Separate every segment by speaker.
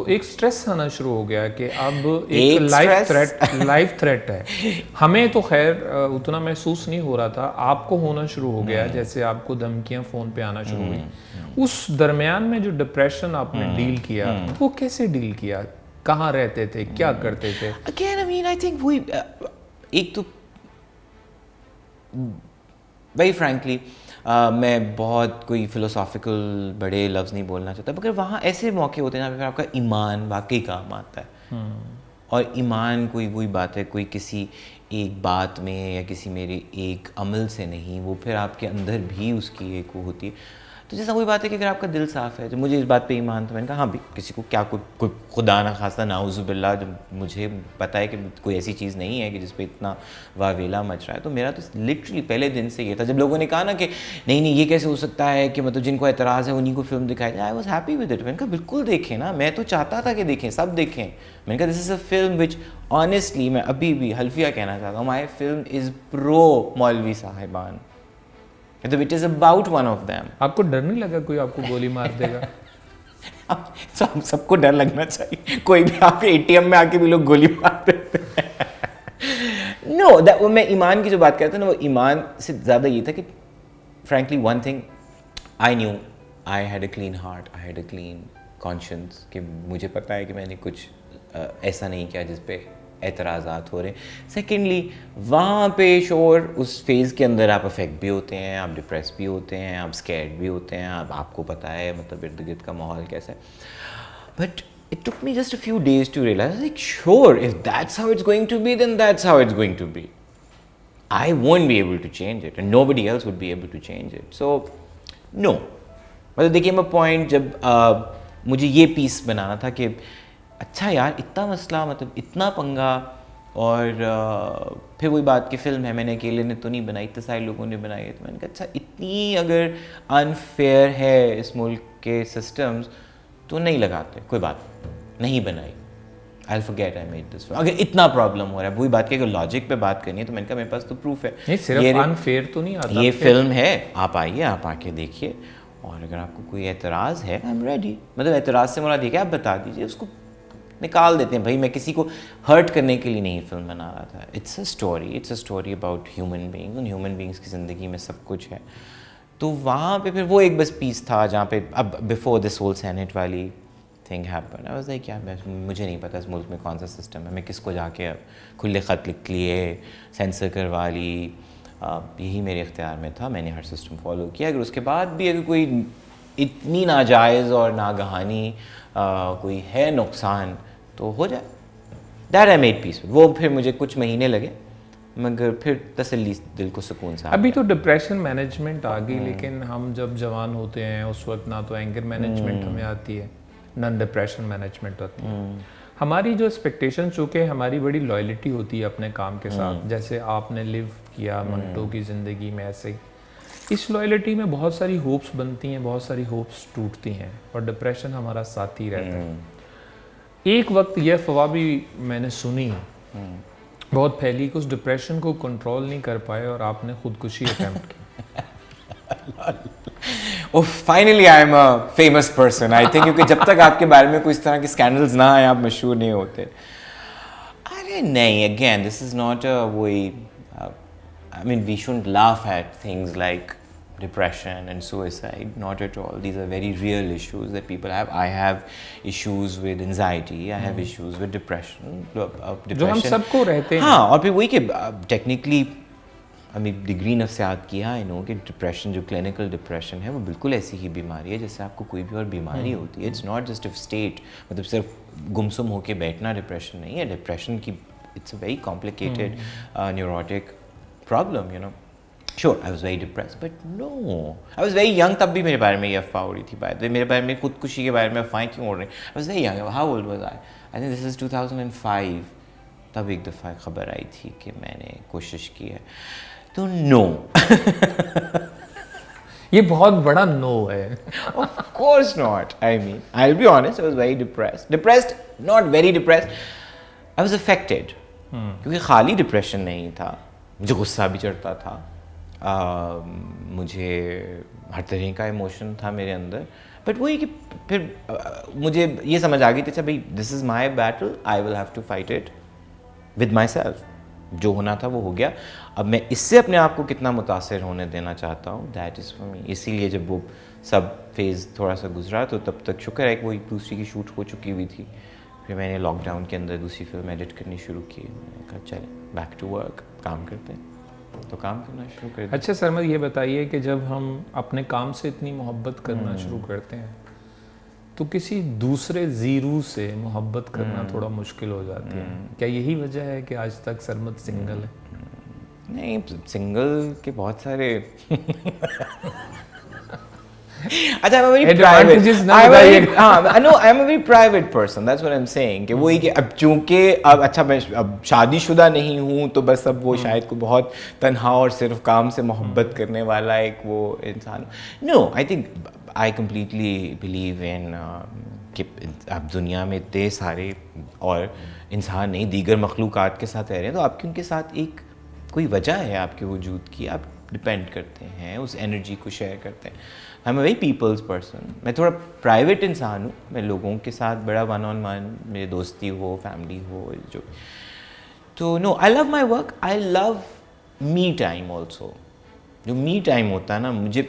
Speaker 1: ایک اسٹریس آنا شروع ہو گیا کہ اب ایک لائف تھریٹ ہے. ہمیں تو خیر اتنا محسوس نہیں ہو رہا تھا, آپ کو ہونا شروع ہو گیا جیسے آپ کو دھمکیاں فون پہ آنا شروع ہوئی. اس درمیان میں جو ڈپریشن آپ نے ڈیل کیا وہ کیسے ڈیل کیا, کہاں رہتے تھے, کیا کرتے تھے؟
Speaker 2: Again, I mean, I think وہی ایک تو very frankly میں بہت کوئی فلوسافیکل بڑے لفظ نہیں بولنا چاہتا, مگر وہاں ایسے موقع ہوتے ہیں جہاں پہ آپ کا ایمان واقعی کام آتا ہے. اور ایمان کوئی وہی بات ہے, کوئی کسی ایک بات میں یا کسی میرے ایک عمل سے نہیں, وہ پھر آپ کے اندر بھی اس کی ایک وہ ہوتی ہے. تو جیسا وہی بات ہے کہ اگر آپ کا دل صاف ہے, جب مجھے اس بات پہ ایمان تھا, میں نے کہا ہاں بھی کسی کو کیا کوئی خدا نہ خواستہ نعوذ باللہ, جب مجھے پتہ ہے کہ کوئی ایسی چیز نہیں ہے کہ جس پہ اتنا واویلا مچ رہا ہے. تو میرا تو لٹرلی پہلے دن سے یہ تھا, جب لوگوں نے کہا نا کہ نہیں یہ کیسے ہو سکتا ہے کہ مطلب جن کو اعتراض ہے انہیں کو فلم دکھائی جائے, I was happy with it. میں نے کہا بالکل دیکھیں نا, میں تو چاہتا تھا کہ دیکھیں, سب دیکھیں. میں نے کہا this is a film which honestly میں ابھی بھی حلفیہ کہنا چاہتا ہوں, مائی فلم از پرو مولوی صاحبان. It is about one of them.
Speaker 1: آپ کو ڈر نہیں لگا کوئی آپ کو گولی مار دے گا؟
Speaker 2: سب کو ڈر لگنا چاہیے, کوئی بھی آپ کے ATM میں آ کے بھی لوگ گولی مار دیتے ہیں. نو, میں ایمان کی جو بات کرتا ہوں نا, وہ ایمان سے زیادہ یہ تھا کہ frankly one thing I knew, I had a clean heart, I had a clean conscience, کہ مجھے پتہ ہے کہ میں نے کچھ ایسا نہیں کیا جس پہ اعتراضات ہو رہے ہیں. سیکنڈلی وہاں پہ شور اس فیز کے اندر آپ افیکٹ بھی ہوتے ہیں, آپ ڈپریس بھی ہوتے ہیں, آپ اسکیئرڈ بھی ہوتے ہیں, آپ کو پتہ ہے مطلب ارد گرد کا ماحول کیسا ہے. But it took me just a few days to realize, like sure, if that's how it's going to be, then that's how it's going to be. I won't be able to change it and nobody else would be able to change it. So no, مطلب دیکھیے میں point جب مجھے یہ پیس بنانا تھا کہ اچھا یار اتنا مسئلہ, مطلب اتنا پنگا, اور پھر وہی بات کی فلم ہے, میں نے اکیلے نے تو نہیں بنائی, اتنے سارے لوگوں نے بنائی ہے. تو میں نے کہا اچھا اتنی اگر انفیئر ہے اس ملک کے سسٹمز تو نہیں لگاتے, کوئی بات نہیں بنائی, I'll forget I made this film. اگر اتنا پرابلم ہو رہا ہے, وہی بات کہ اگر لاجک پہ بات کرنی ہے تو میں نے کہا میرے پاس تو پروف ہے,
Speaker 1: نہیں صرف انفیئر تو نہیں آتا,
Speaker 2: یہ فلم ہے, آپ آئیے, آپ آ کے دیکھیے, اور اگر آپ کو کوئی اعتراض ہے I'm ready. مطلب اعتراض سے مراد یہ کہ آپ بتا دیجیے, اس کو نکال دیتے ہیں. بھائی میں کسی کو ہرٹ کرنے کے لیے نہیں فلم بنا رہا تھا. It's a story about human beings, اور ہیومن بینگس کی زندگی میں سب کچھ ہے. تو وہاں پہ پھر وہ ایک بس پیس تھا جہاں پہ اب بفور دس ہول سینٹ والی thing happen, I was like کیا مجھے نہیں پتا اس ملک میں کون سا سسٹم ہے, میں کس کو جا کے اب کھلے خط لکھ لیے, سینسر کروا لی, یہی میرے اختیار میں تھا. میں نے ہر سسٹم فالو کیا. اگر اس کے بعد بھی اگر کوئی اتنی ناجائز اور ناگہانی کوئی ہے نقصان تو ہو جائے. دیٹ آئی میڈ پیس. وہ پھر مجھے کچھ مہینے لگے, مگر پھر تسلی دل کو سکون سا.
Speaker 1: ابھی تو ڈپریشن مینجمنٹ آ گئی, لیکن ہم جب جوان ہوتے ہیں اس وقت نہ تو اینگر مینجمنٹ ہمیں آتی ہے نہ ڈپریشن مینجمنٹ ہوتی ہے. ہماری جو ایکسپیکٹیشن, چونکہ ہماری بڑی لائلٹی ہوتی ہے اپنے کام کے ساتھ, جیسے آپ نے لیو کیا منٹو کی زندگی میں, ایسے ہی اس لائلٹی میں بہت ساری ہوپس بنتی ہیں, بہت ساری ہوپس ٹوٹتی ہیں, اور ڈپریشن ہمارا ساتھی رہتا ہے. ایک وقت یہ افواہ بھی میں نے سنی, بہت پھیلی, کہ اس ڈپریشن کو کنٹرول نہیں کر پائے اور آپ نے خودکشی اٹیمپٹ کی.
Speaker 2: Finally I am a famous person I think, کیونکہ جب تک آپ کے بارے میں کوئی اس طرح کے اسکینڈلز نہ آئے آپ مشہور نہیں ہوتے. ارے نہیں, اگین دس از ناٹ وہی, I mean we shouldn't laugh at things like depression and suicide, not at all. These are very real issues that people have. I have issues with anxiety, I have issues with depression.
Speaker 1: جو ہم سب کو رہتے ہیں.
Speaker 2: ہاں, اور پھر وہی کہ ٹیکنیکلی ابھی ڈگری نفسیات کی, آئی نو کہ ڈپریشن جو کلینکل ڈپریشن ہے وہ بالکل ایسی ہی بیماری ہے جیسے آپ کو کوئی بھی اور بیماری ہوتی ہے. It's not just a state, مطلب صرف گمسم ہو کے بیٹھنا ڈپریشن نہیں ہے. ڈپریشن کی it's a very complicated neurotic problem, you know. Sure, I was very depressed, but no, I was very young. تب بھی میرے بارے میں یہ افواہ ہو رہی تھی. بات میرے بارے میں خودکشی کے بارے میں افواہیں کیوں ہو رہی ہیں. I was very young. How old was I? I think this is 2005. تب ایک دفعہ خبر آئی تھی کہ میں نے کوشش کی ہے. تو no.
Speaker 1: یہ بہت بڑا نو ہے.
Speaker 2: Of course not. I mean, I'll be honest, I was very depressed. Depressed, not very depressed. I was affected. کیونکہ خالی ڈپریشن نہیں تھا, مجھے غصہ بھی چڑھتا تھا, مجھے ہر طرح کا ایموشن تھا میرے اندر. بٹ وہی کہ پھر مجھے یہ سمجھ آ گئی تھی اچھا بھائی this is my battle, I will have to fight it with myself. جو ہونا تھا وہ ہو گیا. اب میں اس سے اپنے آپ کو کتنا متاثر ہونے دینا چاہتا ہوں, دیٹ از فار می. اسی لیے جب وہ سب فیز تھوڑا سا گزرا تو تب تک شکر ہے کہ وہی دوسری کی شوٹ ہو چکی ہوئی تھی. پھر میں نے لاک ڈاؤن کے اندر دوسری فلم ایڈٹ کرنی شروع کی. میں نے کہا چلیں بیک ٹو ورک, کام کرتے ہیں, تو کام کرنا شروع کر دیا.
Speaker 1: اچھا سرمد یہ بتائیے کہ جب ہم اپنے کام سے اتنی محبت کرنا شروع کرتے ہیں تو کسی دوسرے زیرو سے محبت کرنا تھوڑا مشکل ہو جاتی ہے. کیا یہی وجہ ہے کہ آج تک سرمد سنگل ہے؟
Speaker 2: نہیں, سنگل کے بہت سارے اچھا I'm a very private person, that's what I'm saying. کہ وہی کہ اب چونکہ اچھا میں اب شادی شدہ نہیں ہوں تو بس اب وہ شاید کو بہت تنہا اور صرف کام سے محبت کرنے والا ایک وہ انسان. No, I think I completely believe in کہ اب دنیا میں اتنے سارے اور انسان نہیں دیگر مخلوقات کے ساتھ رہ رہے ہیں, تو آپ کی ان کے ساتھ ایک کوئی وجہ ہے آپ کے وجود کی, آپ ڈپینڈ کرتے ہیں, اس انرجی کو شیئر کرتے ہیں. I'm a very people's person. میں تھوڑا پرائیویٹ انسان ہوں, میں لوگوں کے ساتھ بڑا ون آن ون, میرے دوستی ہو, فیملی ہو, جو تو نو, I love my work, I love me time also. جو می ٹائم ہوتا ہے نا, مجھے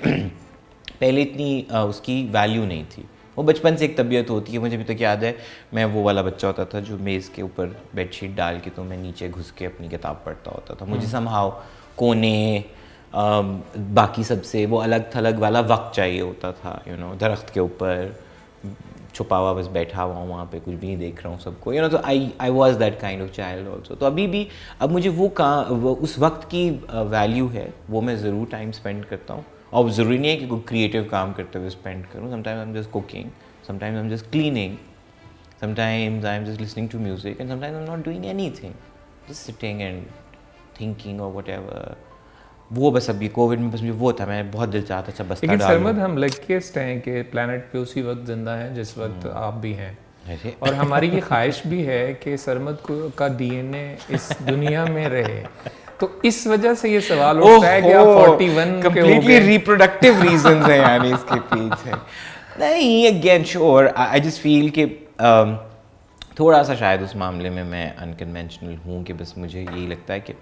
Speaker 2: پہلے اتنی اس کی ویلیو نہیں تھی. وہ بچپن سے ایک طبیعت ہوتی ہے, مجھے ابھی تک یاد ہے میں وہ والا بچہ ہوتا تھا جو میز کے اوپر بیڈ شیٹ ڈال کے تو میں نیچے گھس کے اپنی کتاب پڑھتا ہوتا تھا. مجھے somehow کونے باقی سب سے وہ الگ تھلگ والا وقت چاہیے ہوتا تھا, درخت کے اوپر چھپا ہوا بس بیٹھا ہوا ہوں وہاں پہ, کچھ بھی نہیں دیکھ رہا ہوں سب کو, تو I was that kind of child also. تو ابھی بھی اب مجھے وہ اس وقت کی ویلیو ہے, وہ میں ضرور ٹائم اسپینڈ کرتا ہوں. اور ضروری نہیں ہے کہ کوئی کریٹیو کام کرتے ہوئے اسپینڈ کروں. Sometimes I am just cooking, sometimes I am just cleaning, sometimes I am just listening to music, and sometimes I am not doing anything, just sitting and thinking اور whatever. وہ بس ابھی Covid میں بس مجھے وہ تھا, میں بہت دل چاہتا اچھا بس.
Speaker 1: لیکن سرمد ہم لکیسٹ ہیں کہ پلانٹ پہ اسی وقت زندہ ہیں جس وقت آپ بھی ہیں, اور ہماری یہ خواہش بھی ہے کہ سرمد کا ڈی این اے اس دنیا میں رہے. تو اس وجہ سے یہ سوال اٹھتا ہے کہ آپ 41
Speaker 2: کمپلیٹلی ریپروڈکٹیو ریزنز ہیں یعنی اس کے پیچھے. نہیں, اگین شور آئی جسٹ فیل کہ تھوڑا سا شاید اس معاملے میں میں انکنونشنل ہوں, کہ بس مجھے یہی لگتا ہے کہ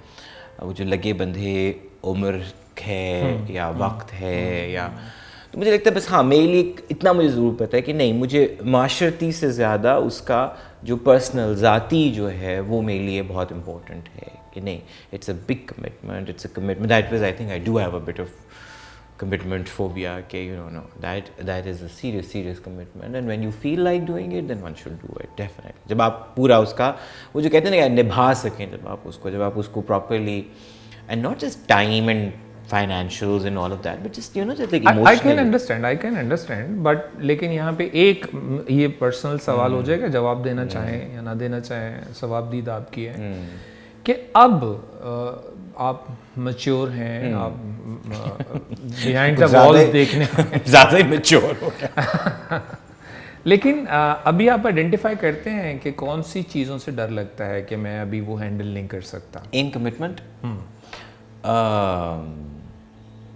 Speaker 2: وہ جو لگے بندھے عمر ہے یا وقت ہے, یا تو مجھے لگتا ہے بس ہاں میرے لیے اتنا مجھے ضرور پتہ ہے کہ نہیں, مجھے معاشرتی سے زیادہ اس کا جو پرسنل ذاتی جو ہے وہ میرے لیے بہت امپورٹنٹ ہے. کہ نہیں, it's a big commitment, it's a commitment that was I think I do have a bit of commitment phobia, کہ that is a serious commitment, and when you feel like doing it then one should do it definitely. جب آپ پورا اس کا وہ جو کہتے ہیں نا نبھا سکیں, جب آپ اس کو properly, and not just time and financials and all of that, but just just like emotional.
Speaker 1: I can understand but لیکن یہاں پہ ایک یہ پرسنل سوال ہو جائے گا, جواب دینا چاہیں یا نہ دینا چاہیں, ثواب دید آپ کی ہے کہ اب آپ میچور ہیں, آپ بیہائنڈ دا والز دیکھنے
Speaker 2: زیادہ ہی میچور ہو گیا.
Speaker 1: لیکن ابھی آپ آئیڈینٹیفائی کرتے ہیں کہ کون سی چیزوں سے ڈر لگتا ہے کہ میں ابھی وہ ہینڈل نہیں کر سکتا.
Speaker 2: ان commitment,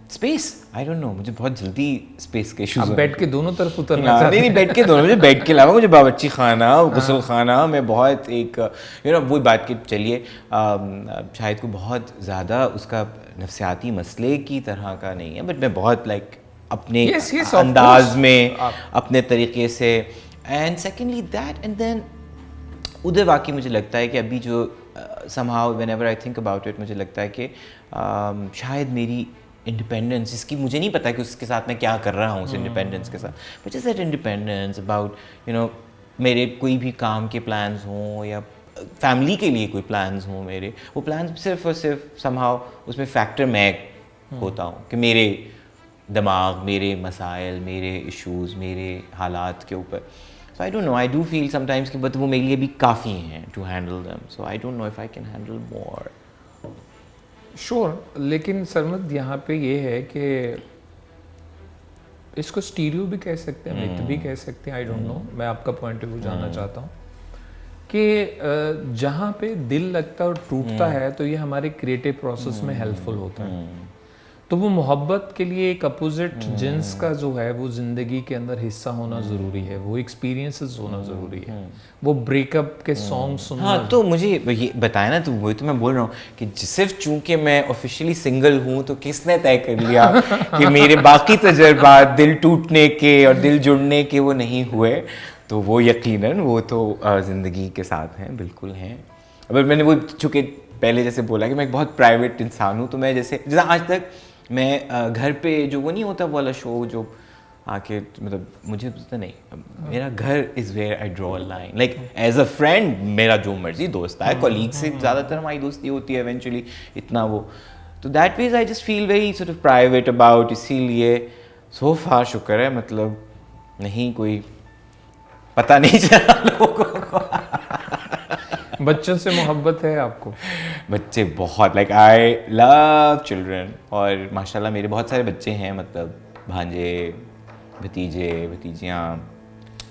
Speaker 2: space, I don't know, مجھے بہت جلدی اسپیس کے ایشوز.
Speaker 1: بیڈ کے دونوں طرف اترنا چاہتے ہیں؟
Speaker 2: نہیں, بیڈ کے دونوں, مجھے بیڈ کے علاوہ مجھے باورچی خانہ, غسل خانہ میں بہت ایک وہی بات کہ چلیے شاید کو بہت زیادہ اس کا نفسیاتی مسئلے کی طرح کا نہیں ہے, بٹ میں بہت لائک اپنے انداز میں اپنے طریقے سے. And secondly that, and then ادھر واقعی مجھے لگتا ہے کہ ابھی جو somehow whenever I think about it مجھے لگتا ہے کہ شاید میری انڈیپینڈنس, جس کی مجھے نہیں پتا کہ اس کے ساتھ میں کیا کر رہا ہوں اس انڈیپینڈنس کے ساتھ, بٹ جس دیٹ انڈیپینڈنس اباؤٹ میرے کوئی بھی کام کے پلانز ہوں یا فیملی کے لیے کوئی پلانز ہوں, میرے وہ پلانز صرف اور صرف somehow اس میں فیکٹر میں ہوتا ہوں کہ میرے دماغ, میرے مسائل, میرے ایشوز, میرے حالات کے اوپر. So I don't know, I do feel sometimes کہ بٹ وہ میرے لیے بھی کافی ہیں to handle them, so I don't know if I can handle more.
Speaker 1: Sure, لیکن سرمد یہاں پہ یہ ہے کہ اس کو اسٹیریو بھی کہہ سکتے ہیں, مت بھی کہہ سکتے ہیں, I don't know, میں آپ کا پوائنٹ آف ویو جاننا چاہتا ہوں کہ جہاں پہ دل لگتا ہے اور ٹوٹتا ہے تو یہ ہمارے کریٹو پروسیس میں ہیلپ فل ہوتا ہے. تو وہ محبت کے لیے ایک اپوزٹ جنس کا جو ہے وہ زندگی کے اندر حصہ ہونا ضروری ہے, وہ ایکسپیرینسز ہونا ضروری ہے, وہ بریک اپ کے سانگ سننا.
Speaker 2: ہاں تو مجھے یہ بتایا نا, تو وہی تو میں بول رہا ہوں کہ صرف چونکہ میں آفیشیلی سنگل ہوں تو کس نے طے کر لیا کہ میرے باقی تجربات دل ٹوٹنے کے اور دل جڑنے کے وہ نہیں ہوئے. تو وہ یقیناً وہ تو زندگی کے ساتھ ہیں, بالکل ہیں. اب میں نے وہ چونکہ پہلے جیسے بولا کہ میں ایک بہت پرائیویٹ انسان ہوں, تو میں جیسے آج تک میں گھر پہ جو وہ نہیں ہوتا والا شو جو آ کے مطلب مجھے نہیں, میرا گھر is where I draw line. Like as a friend میرا جو مرضی دوست ہے, کولیگ سے زیادہ تر ہماری دوستی ہوتی ہے ایونچولی اتنا وہ, تو that was I just feel very sort of private about. اسی لیے سو فار شکر ہے مطلب نہیں کوئی پتہ نہیں چلا لوگوں کو.
Speaker 1: بچوں سے محبت ہے آپ کو؟
Speaker 2: بچے بہت, لائک آئی لو چلڈرن, اور ماشاء اللہ میرے بہت سارے بچے ہیں, مطلب بھانجے, بھتیجے, بھتیجیاں.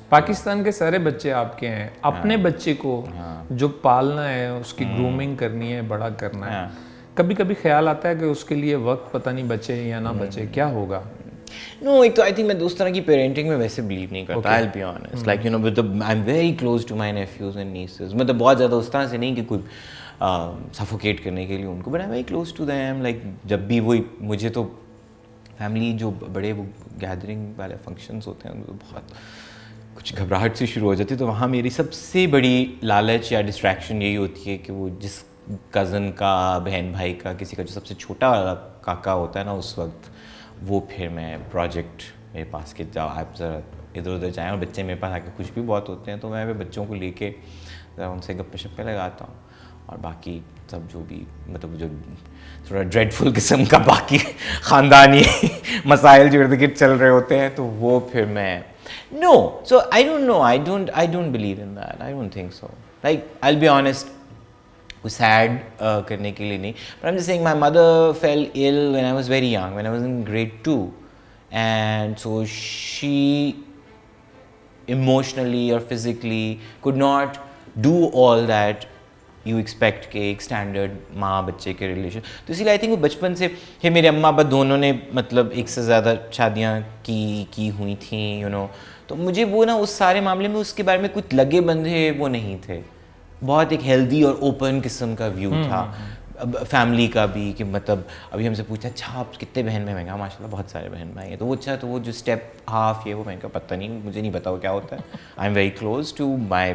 Speaker 1: پاکستان کے سارے بچے آپ کے ہیں. اپنے بچے کو جو پالنا ہے, اس کی گرومنگ کرنی ہے, بڑا کرنا ہے, کبھی کبھی خیال آتا ہے کہ اس کے لیے وقت پتہ نہیں بچے یا نہ بچے, کیا ہوگا؟
Speaker 2: نو, ایک تو آئی تھنک میں اس طرح کی پیرنٹنگ میں ویسے بلیو نہیں کرتا. I'll be honest, like you know, I'm very close to my nephews and nieces. مطلب بہت زیادہ اس طرح سے نہیں کہ کوئی سفوکیٹ کرنے کے لیے ان کو, but I'm very close to them. like جب بھی وہی مجھے تو فیملی جو بڑے وہ گیدرنگ والے فنکشنز ہوتے ہیں ان کو بہت کچھ گھبراہٹ سے شروع ہو جاتی ہے. تو وہاں میری سب سے بڑی لالچ یا ڈسٹریکشن یہی ہوتی ہے کہ وہ جس کزن کا, بہن بھائی کا, کسی کا جو سب سے چھوٹا والا کاکا ہوتا ہے نا اس وقت, وہ پھر میں پروجیکٹ میرے پاس کہ جاؤ آپ ذرا ادھر ادھر جائیں, اور بچے میرے پاس آ کے خوش بھی بہت ہوتے ہیں, تو میں بچوں کو لے کے ذرا ان سے گپے شپے لگاتا ہوں. اور باقی سب جو بھی مطلب جو تھوڑا ڈریڈ فل قسم کا باقی خاندانی مسائل جو ارد گرد چل رہے ہوتے ہیں, تو وہ پھر میں no. So I don't believe in that, I don't think so. Like I will be honest, کوئی سیڈ کرنے کے لیے نہیں, but I am just seeing my mother feel ill when I was very young, when I was in grade 2, and so she emotionally or physically could not do all that you expect کہ ایک standard ماں بچے کے relation. تو اسی لیے I think وہ بچپن سے کہ میرے اماں ابا دونوں نے مطلب ایک سے زیادہ شادیاں کی ہوئی تھیں, یو نو, تو مجھے وہ نا اس سارے معاملے میں اس کے بارے میں کچھ لگے بندھے وہ نہیں تھے. بہت ایک ہیلدی اور اوپن قسم کا ویو تھا فیملی کا بھی, کہ مطلب ابھی ہم سے پوچھا اچھا آپ کتنے بہن بھائی, میں کہا ماشاء اللہ بہت سارے بہن بھائی ہیں. تو وہ اچھا, تو وہ جو اسٹیپ ہاف یہ وہ, میں کہا پتہ نہیں, مجھے نہیں پتا وہ کیا ہوتا ہے. I am very close to my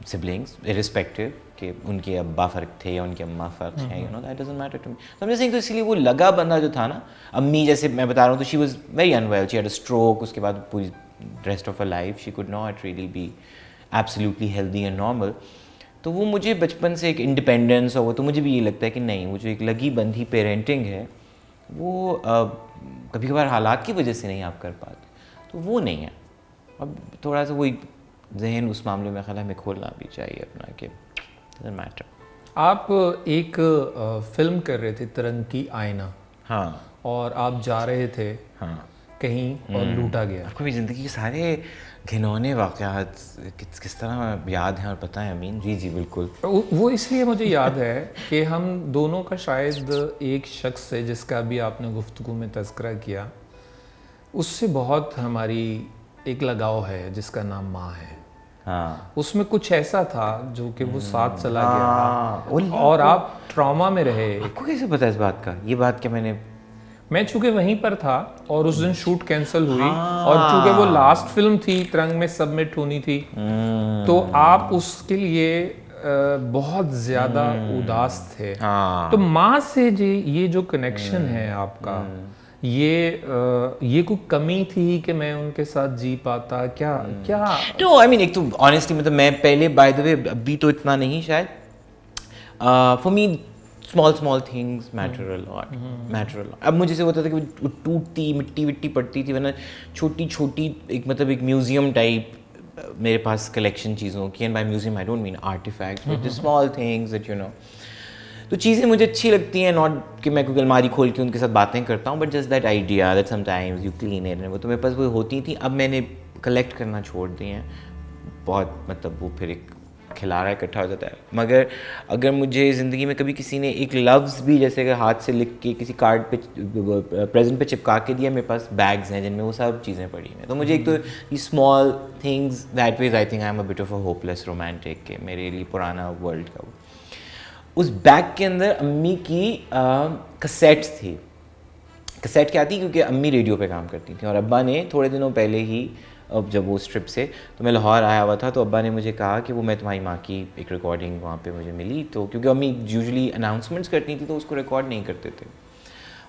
Speaker 2: siblings irrespective کہ ان کے ابا فرق تھے یا ان کے اماں فرق ہیں, you know, that doesn't matter to me. تو ہم جیسے اسی لیے وہ لگا بندہ جو تھا نا, امی جیسے میں بتا رہا ہوں, تو she was very unwell, she had a stroke, اس کے بعد پوری rest of a life she could not really be absolutely healthy and normal. تو وہ مجھے بچپن سے ایک انڈیپینڈنس اور وہ, تو مجھے بھی یہ لگتا ہے کہ نہیں, وہ جو ایک لگی بندھی پیرنٹنگ ہے وہ کبھی کبھار حالات کی وجہ سے نہیں آپ کر پاتے, تو وہ نہیں ہے. اب تھوڑا سا وہی ذہن اس معاملے میں خیال ہمیں کھولنا بھی چاہیے اپنا کہ ڈزنٹ میٹر.
Speaker 1: آپ ایک فلم کر رہے تھے ترنگ کی آئینہ,
Speaker 2: ہاں,
Speaker 1: اور آپ جا رہے تھے
Speaker 2: ہاں
Speaker 1: کہیں اور لوٹا گیا.
Speaker 2: آپ کو میری زندگی کے سارے گھنونے واقعات کس طرح یاد ہیں اور پتہ ہے امین. جی جی بالکل.
Speaker 1: وہ اس لیے مجھے یاد ہے کہ ہم دونوں کا شاید ایک شخص سے جس کا بھی آپ نے گفتگو میں تذکرہ کیا, اس سے بہت ہماری ایک لگاؤ ہے جس کا نام ماں ہے.
Speaker 2: ہاں,
Speaker 1: اس میں کچھ ایسا تھا جو کہ وہ ساتھ چلا گیا اور آپ ٹراما میں رہے.
Speaker 2: آپ کو کیسے پتا اس بات کا؟ یہ بات کہ میں
Speaker 1: چونکہ وہیں پر تھا اور اس دن شوٹ کینسل ہوئی, اور چونکہ وہ لاسٹ فلم تھی ترنگ میں سبمٹ ہونی تھی, تو آپ اس کے لیے بہت زیادہ اداس تھے. تو ماں سے یہ جو کنیکشن ہے آپ کا, یہ کوئی کمی تھی کہ میں ان کے ساتھ جی پاتا کیا؟
Speaker 2: نو, آئی مین ایک تو آنیسٹلی مطلب میں پہلے بائی دا وے ابھی تو اتنا نہیں شاید, for me small things matter a lot. اب مجھے سے ہوتا تھا کہ وہ ٹوٹتی مٹی وٹی پڑتی تھی, ورنہ چھوٹی چھوٹی ایک مطلب ایک میوزیم ٹائپ میرے پاس کلیکشن چیزوں کی, and by museum I don't mean artifacts but small things that you know. تو چیزیں مجھے اچھی لگتی ہیں, ناٹ کہ میں کوئی الماری کھول کے ان کے ساتھ باتیں کرتا ہوں, but just that idea that some times you clean it, وہ تو میرے پاس وہ ہوتی تھیں. اب میں نے کلیکٹ کرنا چھوڑ دی ہیں بہت, مطلب وہ پھر ایک کھلا رہا ہے اکٹھا ہو جاتا ہے. مگر اگر مجھے زندگی میں کبھی کسی نے ایک لفظ بھی جیسے کہ ہاتھ سے لکھ کے کسی کارڈ پہ پریزنٹ پہ چپکا کے دیا, میرے پاس بیگز ہیں جن میں وہ سب چیزیں پڑی ہیں. تو مجھے ایک تو یہ small things that was I think I am a bit of a hopeless romantic, کہ میرے لیے پرانا ورلڈ کا. اس بیگ کے اندر امی کی کسیٹس تھی. کسیٹ کیا تھی, کیونکہ امی ریڈیو پہ کام کرتی تھیں اور ابا نے تھوڑے دنوں پہلے ہی, اب جب وہ اس ٹرپ سے, تو میں لاہور آیا ہوا تھا, تو ابا نے مجھے کہا کہ وہ میں تمہاری ماں کی ایک ریکارڈنگ وہاں پہ مجھے ملی. تو کیونکہ امی یوزلی اناؤنسمنٹس کرتی تھیں تو اس کو ریکارڈ نہیں کرتے تھے,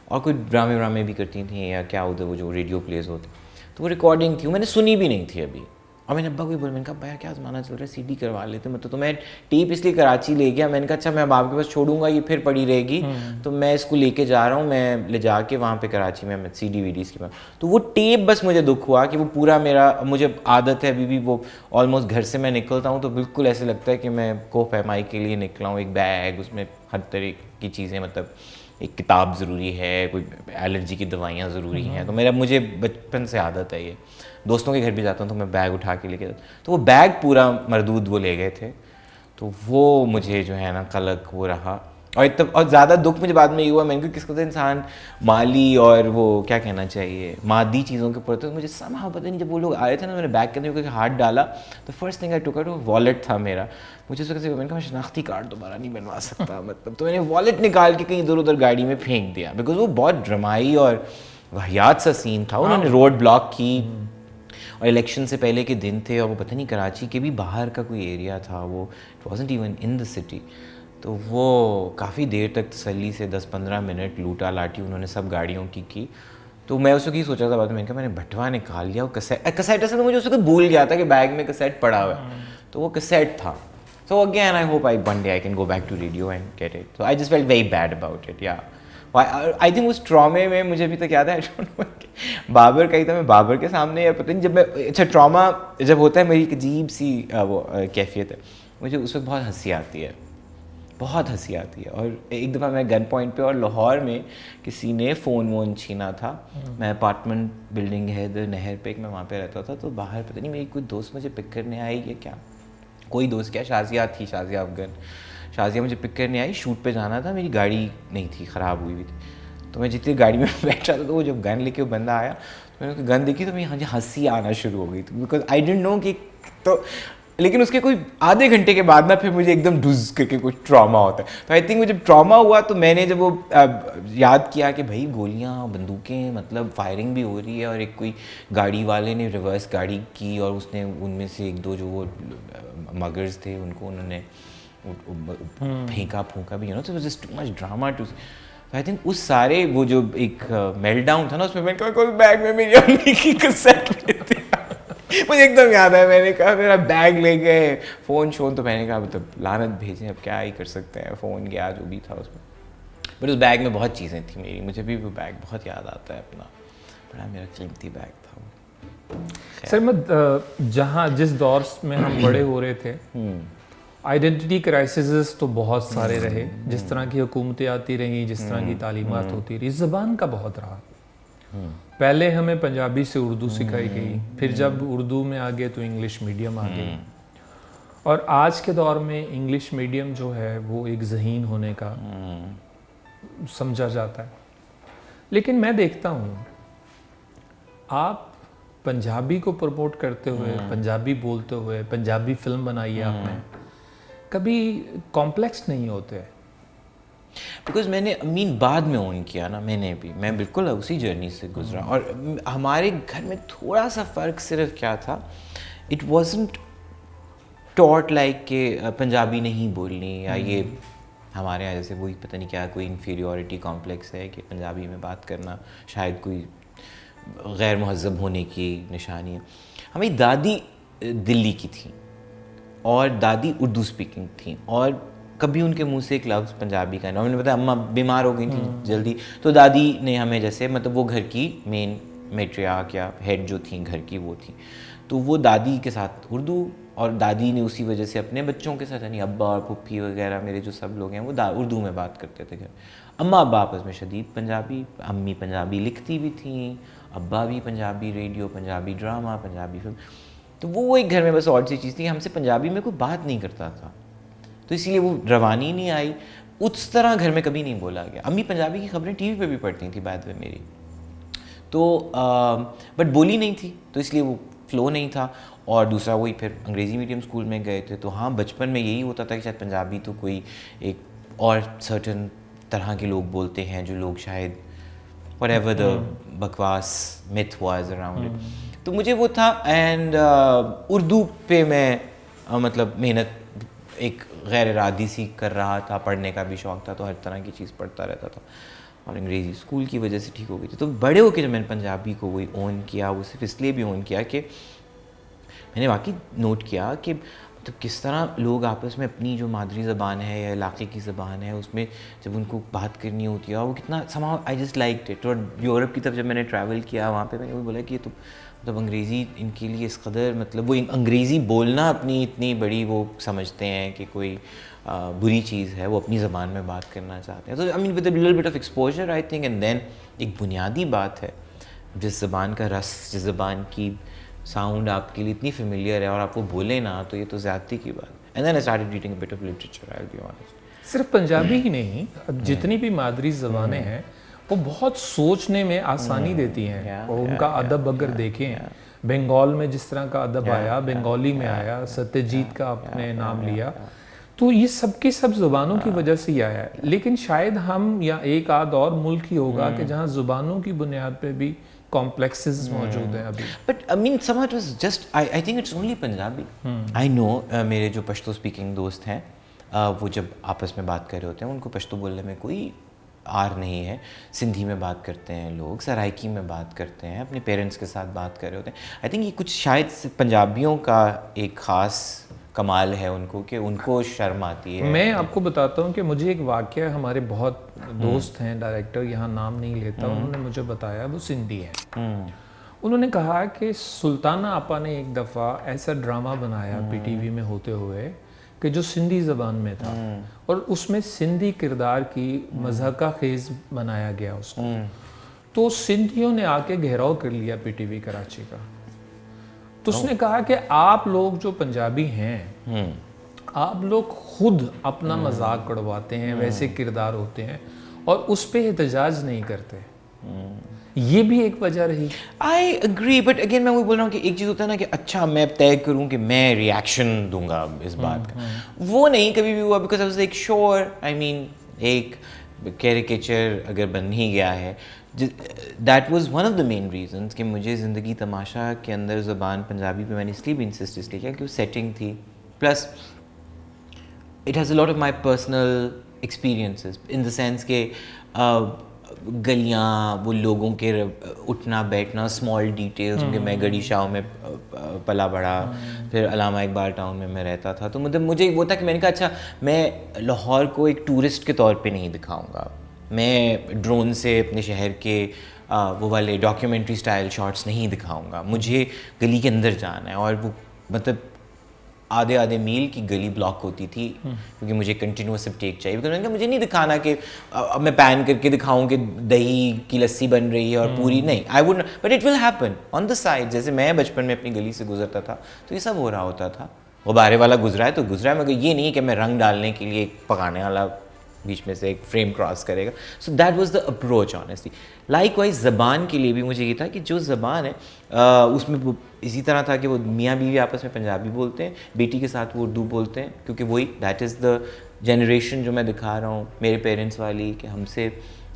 Speaker 2: اور کوئی ڈرامے بھی کرتی تھیں یا کیا ادھر وہ جو ریڈیو پلیز ہوتے, تو وہ ریکارڈنگ تھی, وہ میں نے سنی بھی نہیں تھی ابھی. اور میں نے ابا کو بولا, میں نے کہا بھیا کیا زمانہ چل رہا ہے, سی ڈی کروا لیتے. مطلب تو میں ٹیپ اس لیے کراچی لے گیا, میں نے کہا اچھا میں اب آپ کے پاس چھوڑوں گا, یہ پھر پڑی رہے گی, تو میں اس کو لے کے جا رہا ہوں, میں لے جا کے وہاں پہ کراچی میں سی ڈی ویڈیز کے پاس. تو وہ ٹیپ بس مجھے دکھ ہوا کہ وہ پورا میرا, مجھے عادت ہے ابھی بھی وہ آلموسٹ گھر سے میں نکلتا ہوں تو بالکل ایسے لگتا ہے کہ میں کوہ پیمائی کے لیے نکلا ہوں. ایک بیگ, اس میں ہر طرح کی چیزیں, مطلب ایک کتاب ضروری ہے, کوئی الرجی کی دوائیاں ضروری ہیں. تو مجھے بچپن سے عادت ہے یہ. دوستوں کے گھر بھی جاتا ہوں تو میں بیگ اٹھا کے لے کے جاتا ہوں, تو وہ بیگ پورا مردود وہ لے گئے تھے. تو وہ مجھے جو ہے نا قلق وہ رہا. اور زیادہ دکھ مجھے بعد میں یہ ہوا, میں نے کہا کس کو تو انسان مالی اور وہ کیا کہنا چاہیے مادی چیزوں کے اوپر, تو مجھے سمجھا پتہ نہیں, جب وہ لوگ آئے تھے نا, میں نے بیگ کے اندر ہاتھ ڈالا تو فرسٹ تھنگ آئی ٹوک آؤٹ, وہ والٹ تھا میرا. مجھے اس وقت سے میں نے کہا میں شناختی کارڈ دوبارہ نہیں بنوا سکتا, مطلب. تو میں نے والٹ نکال کے کہیں ادھر ادھر گاڑی میں پھینک دیا, بیکاز وہ بہت ڈرامائی اور واہیات سا سین تھا. انہوں نے روڈ بلاک کی, اور الیکشن سے پہلے کے دن تھے, اور وہ پتہ نہیں کراچی کے بھی باہر کا کوئی ایریا تھا, وہ it wasn't even in the city. تو وہ کافی دیر تک تسلی سے 10-15 منٹ لوٹا لاٹی انہوں نے سب گاڑیوں کی. تو میں اس وقت یہ سوچا تھا بعد میں, میں نے بٹوا نکال لیا, وہ کسیٹ سے تو مجھے اس وقت بھول گیا تھا کہ بیگ میں کسیٹ پڑا ہوا ہے, تو وہ کسیٹ تھا. So again, I hope one day I can go back to radio and get it. So I just felt very bad about it, yeah. I think us trauma میں مجھے ابھی تک یاد ہے, بابر کا ہی تھا, میں بابر کے سامنے, یا پتہ نہیں جب میں, اچھا ٹراما جب ہوتا ہے میری ایک عجیب سی وہ کیفیت ہے, مجھے اس وقت بہت ہنسی آتی ہے, بہت ہنسی آتی ہے. اور ایک دفعہ میں گن پوائنٹ پہ, اور لاہور میں کسی نے فون چھینا تھا. میں اپارٹمنٹ بلڈنگ ہے ادھر نہر پہ, میں وہاں پہ رہتا تھا, تو باہر پتہ نہیں میری کوئی دوست مجھے پک کرنے آئی یا کیا, کوئی دوست کیا, شازیہ تھی, شازیہ افغان, شازیہ مجھے پک کرنے آئی. شوٹ پہ جانا تھا, میری گاڑی نہیں تھی, خراب ہوئی ہوئی تھی. تو میں جتنی گاڑی میں بیٹھا تھا, تو وہ جب گن لے کے وہ بندہ آیا, تو میں نے گن دیکھی, تو مجھے ہنسی آنا شروع ہو گئی تھی, بیکاز آئی ڈنٹ نو کہ, تو لیکن اس کے کوئی آدھے گھنٹے کے بعد نا پھر مجھے ایک دم ڈز کر کے کچھ ٹراما ہوتا ہے. تو آئی تھنک وہ جب ٹراما ہوا, تو میں نے جب وہ یاد کیا کہ بھائی گولیاں, بندوقیں, مطلب فائرنگ بھی ہو رہی ہے, اور ایک کوئی گاڑی والے نے ریورس گاڑی کی, اور اس نے ان میں سے ایک دو جو وہ مگرز تھے ان کو انہوں نے پھونکا بھی, تو just too much drama too. I think اس سارے وہ جو ایک میلٹ ڈاؤن تھا نا, اس میں کہا کوئی بیگ میں میری امی کی کیسٹ تھی. مجھے ایک دم یاد ہے, میں نے کہا میرا بیگ لے گئے, فون تو میں نے کہا مطلب لعنت بھیجیں, اب کیا ہی کر سکتے ہیں, فون گیا جو بھی تھا اس میں. بٹ اس بیگ میں بہت چیزیں تھیں میری, مجھے بھی وہ بیگ بہت یاد آتا ہے اپنا, بڑا میرا قیمتی بیگ تھا وہ.
Speaker 1: سر میں جہاں جس دور میں ہم بڑے ہو رہے تھے, آئیڈینٹی کرائسسز تو بہت سارے رہے, جس طرح کی حکومتیں آتی رہیں, جس طرح کی تعلیمات ہوتی رہی, زبان کا بہت رہا. پہلے ہمیں پنجابی سے اردو سکھائی گئی, پھر جب اردو میں آ گئے تو انگلش میڈیم آ گئی, اور آج کے دور میں انگلش میڈیم جو ہے وہ ایک ذہین ہونے کا سمجھا جاتا ہے. لیکن میں دیکھتا ہوں آپ پنجابی کو پروموٹ کرتے ہوئے, پنجابی بولتے ہوئے, پنجابی فلم بنائی ہے آپ نے, کبھی کمپلیکس نہیں ہوتے؟
Speaker 2: بیکاز میں نے بعد میں اون کیا نا, میں بالکل اسی جرنی سے گزرا. اور ہمارے گھر میں تھوڑا سا فرق صرف کیا تھا, اٹ وازنٹ ٹاٹ لائک کہ پنجابی نہیں بولنی, یا یہ ہمارے یہاں جیسے وہی پتہ نہیں کیا کوئی انفیریورٹی کمپلیکس ہے کہ پنجابی میں بات کرنا شاید کوئی غیر مہذب ہونے کی نشانی ہے. ہماری دادی دلی کی تھیں, اور دادی اردو اسپیکنگ تھیں, اور کبھی ان کے منہ سے ایک لفظ پنجابی کا نہیں. اور میں نے بتایا اماں بیمار ہو گئی تھیں جلدی, تو دادی نے ہمیں جیسے, مطلب وہ گھر کی مین میٹریارک یا ہیڈ جو تھیں گھر کی وہ تھیں, تو وہ دادی کے ساتھ اردو, اور دادی نے اسی وجہ سے اپنے بچوں کے ساتھ, یعنی ابا اور پھپھی وغیرہ میرے جو سب لوگ ہیں وہ اردو میں بات کرتے تھے گھر. اماں ابا آپس میں شدید پنجابی, امی پنجابی لکھتی بھی تھیں, ابا بھی Punjabi radio, Punjabi drama, Punjabi film. تو تو وہ ایک گھر میں بس اور سی چیز تھی, ہم سے پنجابی میں کوئی بات نہیں کرتا تھا, تو اسی لیے وہ روانی نہیں آئی. اس طرح گھر میں کبھی نہیں بولا گیا. امی پنجابی کی خبریں ٹی وی پہ بھی پڑھتی تھیں بعد میں میری, تو بٹ بولی نہیں تھی, تو اس لیے وہ فلو نہیں تھا. اور دوسرا وہی پھر انگریزی میڈیم اسکول میں گئے تھے, تو ہاں بچپن میں یہی ہوتا تھا کہ شاید پنجابی تو کوئی ایک اور سرٹن طرح کے لوگ بولتے ہیں جو لوگ شاید whatever the بکواس myth was around it. تو مجھے وہ تھا. اینڈ اردو پہ میں مطلب محنت ایک غیر ارادی سی کر رہا تھا, پڑھنے کا بھی شوق تھا تو ہر طرح کی چیز پڑھتا رہتا تھا, اور انگریزی اسکول کی وجہ سے ٹھیک ہو گئی تھی. تو بڑے ہو کے جب میں نے پنجابی کو وہی اون کیا, وہ صرف اس لیے بھی اون کیا کہ میں نے واقعی نوٹ کیا کہ مطلب کس طرح لوگ آپس میں اپنی جو مادری زبان ہے یا علاقے کی زبان ہے اس میں جب ان کو بات کرنی ہوتی ہے, اور وہ کتنا somehow I just liked it. اور یورپ کی طرف جب میں نے ٹریول کیا وہاں پہ میں نے وہ بولا کہ یہ تو مطلب انگریزی ان کے لیے اس قدر مطلب وہ انگریزی بولنا اپنی اتنی بڑی وہ سمجھتے ہیں کہ کوئی بری چیز ہے, وہ اپنی زبان میں بات کرنا چاہتے ہیں. تو I mean with a little bit of exposure I think, and then ایک بنیادی بات ہے جس زبان کا رس, جس زبان کی ساؤنڈ آپ کے لیے اتنی فیملیئر ہے اور آپ کو بولے نا, تو یہ تو زیادتی کی بات ہے. And then I started reading a bit of literature, I will be honest.
Speaker 1: صرف پنجابی ہی نہیں, جتنی بھی مادری زبانیں ہیں وہ بہت سوچنے میں آسانی دیتی ہیں. اور ان کا ادب اگر دیکھیں, بنگال میں جس طرح کا ادب آیا, بنگالی میں آیا, ستیہ کا آپ نے نام لیا, تو یہ سب کے سب زبانوں کی وجہ سے ہی آیا ہے. لیکن شاید ہم یا ایک آدھ اور ملک ہی ہوگا کہ جہاں زبانوں کی بنیاد پہ بھی کمپلیکسز موجود ہیں ابھی.
Speaker 2: But I mean somehow it was just I think it's only Punjabi. I know میرے جو پشتو اسپیکنگ دوست ہیں وہ جب آپس میں بات کر رہے ہوتے ہیں ان کو پشتو بولنے میں کوئی آر نہیں ہے. سندھی میں بات کرتے ہیں لوگ, سرائکی میں بات کرتے ہیں, اپنے پیرنٹس کے ساتھ بات کر رہے ہوتے ہیں. آئی تھنک یہ کچھ شاید پنجابیوں کا ایک خاص کمال ہے ان کو کہ ان کو شرم آتی ہے.
Speaker 1: میں آپ کو بتاتا ہوں کہ مجھے ایک واقعہ, ہمارے بہت دوست ہیں ڈائریکٹر, یہاں نام نہیں لیتا, انہوں نے مجھے بتایا, وہ سندھی ہیں. انہوں نے کہا کہ سلطانہ آپا نے ایک دفعہ ایسا ڈرامہ بنایا پی ٹی وی میں ہوتے ہوئے کہ جو سندھی زبان میں تھا, اور اس میں سندھی کردار کی مضحکہ خیز بنایا گیا اس کو. تو سندھیوں نے آ کے گھیراؤ کر لیا پی ٹی وی کراچی کا. تو اس نے کہا کہ آپ لوگ جو پنجابی ہیں, آپ لوگ خود اپنا مذاق اڑواتے ہیں, ویسے کردار ہوتے ہیں, اور اس پہ احتجاج نہیں کرتے. یہ بھی ایک وجہ رہی.
Speaker 2: آئی اگری, بٹ اگین میں وہی بول رہا ہوں کہ ایک چیز ہوتا ہے نا کہ اچھا میں طے کروں کہ میں ریئیکشن دوں گا اس بات کا, وہ نہیں کبھی بھی ہوا. Because I was like sure, I mean ایک کیریکیچر اگر بن ہی گیا ہے, that was one of the main reasons کہ مجھے زندگی تماشا کے اندر زبان پنجابی پہ میں نے اس لیے بھی انسسٹ اس لیے کیا کہ وہ سیٹنگ تھی, plus it has a lot of my personal experiences in the sense کہ گلیاں, وہ لوگوں کے اٹھنا بیٹھنا, اسمال ڈیٹیلز, کیونکہ میں گڑی شاہ میں پلا بڑھا, پھر علامہ اقبال ٹاؤن میں رہتا تھا. تو مطلب مجھے وہ تھا کہ میں نے کہا اچھا میں لاہور کو ایک ٹورسٹ کے طور پہ نہیں دکھاؤں گا, میں ڈرون سے اپنے شہر کے وہ والے ڈاکیومنٹری سٹائل شارٹس نہیں دکھاؤں گا, مجھے گلی کے اندر جانا ہے. اور وہ مطلب آدھے میل کی گلی بلاک ہوتی تھی کیونکہ مجھے کنٹینیوس ٹیک چاہیے. کیونکہ میں نے کہا مجھے نہیں دکھانا کہ اب میں پین کر کے دکھاؤں کہ دہی کی لسی بن رہی ہے اور پوری نہیں. I would but it will happen on the side. جیسے میں بچپن میں اپنی گلی سے گزرتا تھا تو یہ سب ہو رہا ہوتا تھا. غبارے والا گزرا ہے تو گزرا ہے, مگر یہ نہیں کہ میں رنگ ڈالنے کے لیے ایک پکانے والا بیچ میں سے ایک فریم کراس کرے گا. So that was the approach honestly. Likewise زبان کے لیے بھی مجھے یہ تھا کہ جو زبان ہے اس میں اسی طرح تھا کہ وہ میاں بیوی آپس میں پنجابی بولتے ہیں, بیٹی کے ساتھ وہ اردو بولتے ہیں, کیونکہ وہی دیٹ از دا جنریشن جو میں دکھا رہا ہوں میرے پیرنٹس والی, کہ ہم سے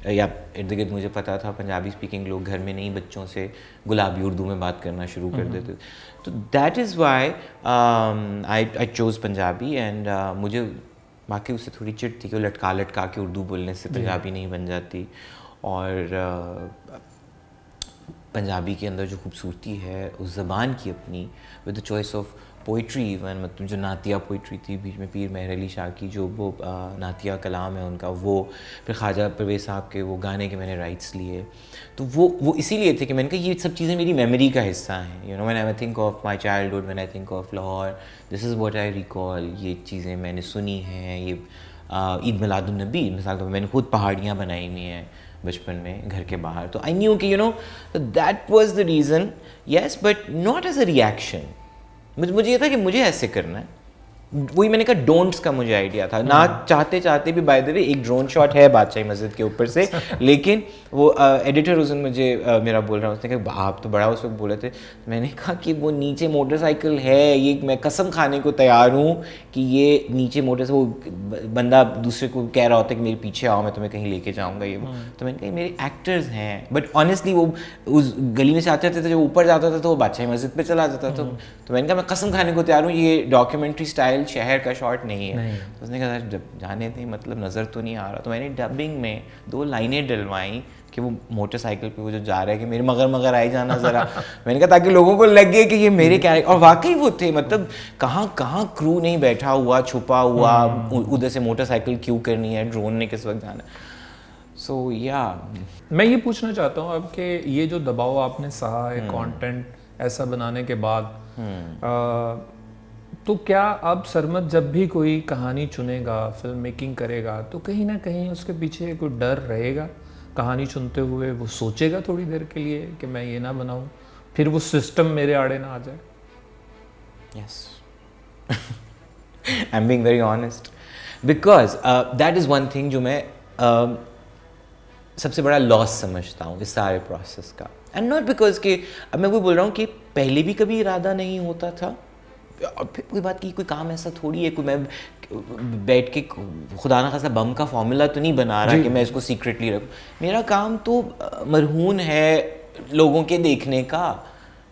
Speaker 2: یا ارد گرد مجھے پتا تھا پنجابی اسپیکنگ لوگ گھر میں نہیں بچوں سے گلابی اردو میں بات کرنا شروع کر دیتے. تو that is why I choose Punjabi. And مجھے باقی اس سے تھوڑی چٹ تھی کہ لٹکا کے اردو بولنے سے پنجابی نہیں بن جاتی. اور پنجابی کے اندر جو خوبصورتی ہے اس زبان کی اپنی, with the choice of poetry even, مطلب جو نعتیہ پوئٹری تھی بیچ میں پیر مہر علی شاہ کی جو وہ نعتیہ کلام ہے ان کا, وہ پھر خواجہ پرویز صاحب کے وہ گانے کے میں نے رائٹس لیے. تو وہ اسی لیے تھے کہ میں نے کہا یہ سب چیزیں میری میموری کا حصہ ہیں. You know when I think of my childhood, when I think of Lahore, this is what I recall. یہ چیزیں میں نے سنی ہیں. یہ عید میلاد النبی مثال طور پر میں نے خود پہاڑیاں بنائی ہوئی ہیں بچپن میں گھر کے باہر. تو آئی نیو کہ you know that was the reason. Yes, but not as a reaction. مجھے یہ تھا کہ مجھے ایسے کرنا ہے. وہی میں نے کہا ڈونٹس کا مجھے آئیڈیا تھا نہ چاہتے چاہتے بھی. بائی دا وے ایک ڈرون شاٹ ہے بادشاہی مسجد کے اوپر سے, لیکن وہ ایڈیٹر اس دن مجھے میرا بول رہا, اس نے کہا آپ تو بڑا اس وقت بولے تھے. میں نے کہا کہ وہ نیچے موٹر سائیکل ہے, یہ میں قسم کھانے کو تیار ہوں کہ یہ نیچے موٹر سے وہ بندہ دوسرے کو کہہ رہا ہوتا ہے کہ میرے پیچھے آؤ میں تمہیں کہیں لے کے جاؤں گا یہ وہ. تو میں نے کہا میرے ایکٹرز ہیں, بٹ آنیسٹلی وہ اس گلی میں سے آتے تھے, جب اوپر جاتا تھا تو وہ بادشاہی مسجد پہ چلا جاتا تھا. تو میں نے کہا میں قسم کھانے کو تیار ہوں یہ ڈاکیومنٹری اسٹائل شہر کا شاٹ نہیں ہے. تو اس نے کہا جب جانے تھے مطلب نظر تو نہیں آ رہا. تو میں نے ڈبنگ میں 2 لائنیں ڈلوائیں کہ وہ موٹر سائیکل پہ وہ جو جا رہا ہے کہ میرے مگر آئی جانا ذرا. میں نے کہا تاکہ لوگوں کو لگے کہ یہ میرے کیریکٹر, اور واقعی وہ تھے. مطلب کہاں کرو نہیں بیٹھا ہوا چھپا ہوا, ادھر سے موٹر سائیکل کیوں کرنی ہے, ڈرون نے کس وقت جانا. سو یا
Speaker 1: میں یہ پوچھنا چاہتا ہوں اب کہ یہ جو دباؤ آپ نے سہا ہے کانٹینٹ ایسا بنانے کے بعد, تو کیا اب سرمد جب بھی کوئی کہانی چنے گا, فلم میکنگ کرے گا, تو کہیں نہ کہیں اس کے پیچھے کوئی ڈر رہے گا کہانی چنتے ہوئے؟ وہ سوچے گا تھوڑی دیر کے لیے کہ میں یہ نہ بناؤں, پھر وہ سسٹم میرے آڑے نہ آ جائے؟
Speaker 2: Yes, I am being very honest, because that is one thing جو میں سب سے بڑا لاس سمجھتا ہوں اس سارے پروسیس کا. اینڈ ناٹ بیکاز کہ اب میں وہی بول رہا ہوں کہ پہلے بھی کبھی ارادہ نہیں ہوتا تھا. اور پھر کوئی بات کی کوئی کام ایسا تھوڑی ہے, کوئی میں بیٹھ کے خدا نخواستہ بم کا فارمولا تو نہیں بنا رہا کہ میں اس کو سیکرٹلی رکھوں. میرا کام تو مرہون ہے لوگوں کے دیکھنے کا,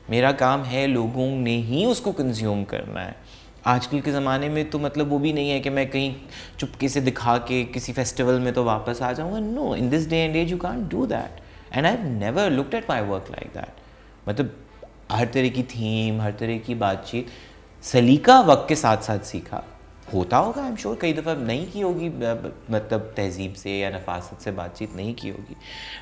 Speaker 2: میرا کام ہے لوگوں نے ہی اس کو کنزیوم کرنا ہے. آج کل کے زمانے میں تو مطلب وہ بھی نہیں ہے کہ میں کہیں چپکے سے دکھا کے کسی فیسٹیول میں تو واپس آ جاؤں گا. No, in this day and age you can't do that, and I have never looked at my work like that. مطلب ہر طرح کی تھیم, ہر طرح کی بات چیت, سلیقہ وقت کے ساتھ ساتھ سیکھا. ہوتا ہوگا آئی ایم شیور, کئی دفعہ نہیں کی ہوگی مطلب تہذیب سے یا نفاست سے بات چیت نہیں کی ہوگی,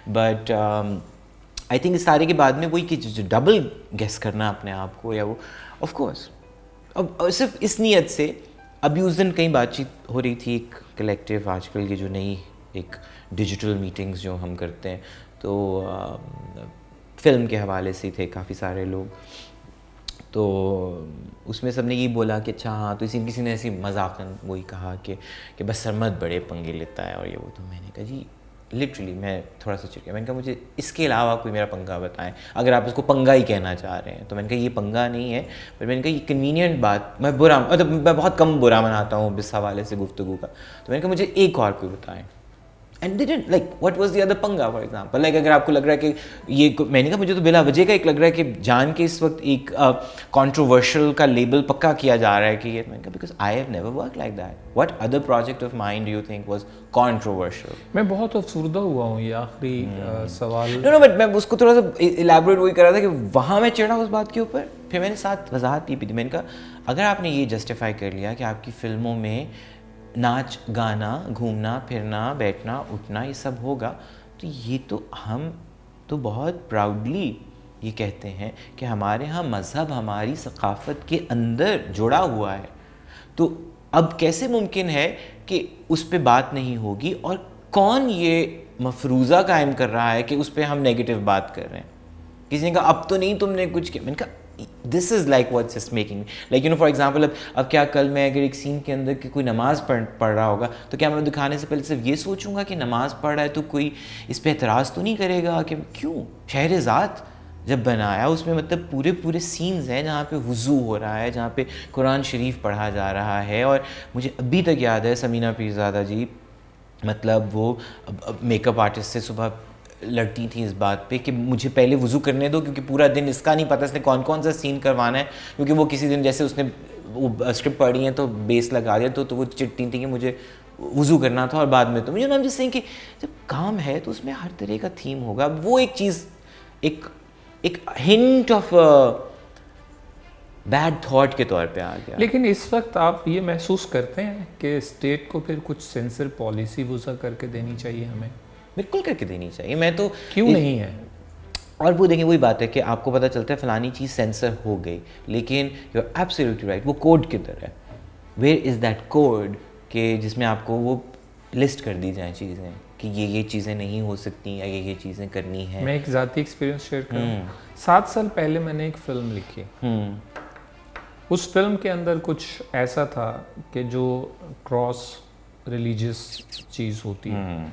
Speaker 2: بٹ آئی تھنک اس سارے کے بعد میں وہی کہ ڈبل گیس کرنا اپنے آپ کو, یا وہ آف کورس اب صرف اس نیت سے. ابھی اس دن کہیں بات چیت ہو رہی تھی ایک کلیکٹیو, آج کل کی جو نئی ایک ڈیجیٹل میٹنگز جو ہم کرتے ہیں, تو فلم کے حوالے سے تھے کافی سارے لوگ. تو اس میں سب نے یہ بولا کہ اچھا ہاں, تو کسی نے ایسی مذاقاً وہی کہا کہ بس سرمد بڑے پنگے لیتا ہے اور یہ وہ. تو میں نے کہا جی لٹرلی میں تھوڑا سا چڑ گیا. میں نے کہا مجھے اس کے علاوہ کوئی میرا پنگا بتائیں, اگر آپ اس کو پنگا ہی کہنا چاہ رہے ہیں. تو میں نے کہا یہ پنگا نہیں ہے, بٹ میں نے کہا یہ کنوینئنٹ بات, میں مطلب میں بہت کم برا مناتا ہوں اس حوالے سے گفتگو کا. تو میں نے کہا مجھے ایک اور کوئی بتائیں. And they didn't like what was the other پنگا. فار ایگزامپل لائک اگر آپ کو لگ رہا ہے کہ یہ, میں نے کہا مجھے تو بلا وجہ کا ایک لگ رہا ہے کہ جان کے اس وقت ایک کانٹروورشل کا لیبل پکا کیا جا رہا ہے کہ یہ. میں نے کہا because I have never work like that. What other project of mind do you think was controversial?
Speaker 1: میں بہت افسردہ ہوا ہوں, یہ آخری سوال.
Speaker 2: نو بٹ میں اس کو تھوڑا سا الیبوریٹ وہی کر رہا تھا کہ وہاں میں چڑھا اس بات کے اوپر. پھر میں نے ساتھ وضاحت کی بھی تھی. میں نے کہا اگر آپ نے یہ جسٹیفائی کر لیا کہ آپ کی فلموں میں ناچ گانا گھومنا پھرنا بیٹھنا اٹھنا یہ سب ہوگا, تو یہ تو ہم تو بہت پراؤڈلی یہ کہتے ہیں کہ ہمارے ہاں مذہب ہماری ثقافت کے اندر جڑا ہوا ہے. تو اب کیسے ممکن ہے کہ اس پہ بات نہیں ہوگی, اور کون یہ مفروضہ قائم کر رہا ہے کہ اس پہ ہم نیگیٹو بات کر رہے ہیں؟ کسی نے کہا اب تو نہیں تم نے کچھ کیا. میں نے کہا this is like what's just making like you know for example اب کیا کل میں اگر ایک سین کے اندر کہ کوئی نماز پڑھ رہا ہوگا, تو کیا میں دکھانے سے پہلے صرف یہ سوچوں گا کہ نماز پڑھ رہا ہے تو کوئی اس پہ اعتراض تو نہیں کرے گا کہ کیوں؟ شہرزاد جب بنایا اس میں مطلب پورے سینز ہیں جہاں پہ وضو ہو رہا ہے, جہاں پہ قرآن شریف پڑھا جا رہا ہے. اور مجھے ابھی تک یاد ہے سمینہ پیرزادہ جی مطلب وہ میک اپ آرٹسٹ سے صبح لڑتی تھیں اس بات پہ کہ مجھے پہلے وضو کرنے دو, کیونکہ پورا دن اس کا نہیں پتہ اس نے کون کون سا سین کروانا ہے. کیونکہ وہ کسی دن جیسے اس نے وہ اسکرپٹ پڑھی ہے تو بیس لگا دیا, تو وہ چٹتی تھیں کہ مجھے وضو کرنا تھا. اور بعد میں تو مجھے نام جس کہ جب کام ہے تو اس میں ہر طرح کا تھیم ہوگا. وہ ایک چیز ایک ہنٹ آف بیڈ تھاٹ کے طور پہ آ گیا.
Speaker 1: لیکن اس وقت آپ یہ محسوس کرتے ہیں کہ اسٹیٹ کو پھر کچھ سینسر پالیسی وضع کر کے دینی چاہیے ہمیں؟
Speaker 2: بالکل کر کے دینی چاہیے. میں تو
Speaker 1: کیوں نہیں ہے؟
Speaker 2: اور وہ دیکھیں وہی بات ہے کہ آپ کو پتہ چلتا ہے فلانی چیز سینسر ہو گئی, لیکن یو آر ایبسلیوٹلی رائٹ, وہ کوڈ کدھر ہے؟ ویئر از دیٹ کوڈ کہ جس میں آپ کو وہ لسٹ کر دی جائیں چیزیں کہ یہ چیزیں نہیں ہو سکتی یا یہ چیزیں کرنی ہیں.
Speaker 1: میں ایک ذاتی ایکسپیرینس شیئر کروں. 7 سال پہلے میں نے ایک فلم لکھی, اس فلم کے اندر کچھ ایسا تھا کہ جو کراس ریلیجیس چیز ہوتی ہے،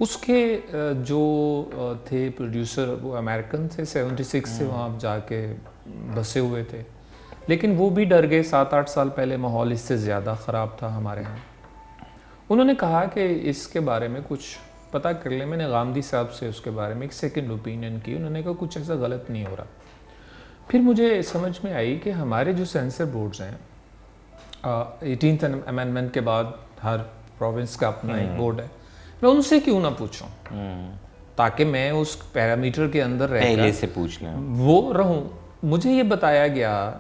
Speaker 1: اس کے جو تھے پروڈیوسر وہ امریکن تھے، 76 سے وہاں جا کے بسے ہوئے تھے، لیکن وہ بھی ڈر گئے. 7-8 سال پہلے ماحول اس سے زیادہ خراب تھا ہمارے ہاں. انہوں نے کہا کہ اس کے بارے میں کچھ پتہ کر لیں. میں نے غامدی صاحب سے اس کے بارے میں ایک سیکنڈ اوپینین کی. انہوں نے کہا کچھ ایسا غلط نہیں ہو رہا. پھر مجھے سمجھ میں آئی کہ ہمارے جو سینسر بورڈز ہیں، 18th امینڈمنٹ کے بعد ہر پروونس کا اپنا ایک بورڈ ہے، میں ان سے کیوں نہ پوچھوں تاکہ میں اس پیرامیٹر کے اندر رہ
Speaker 2: پہلے سے پوچھ لیں
Speaker 1: وہ رہوں. مجھے یہ بتایا گیا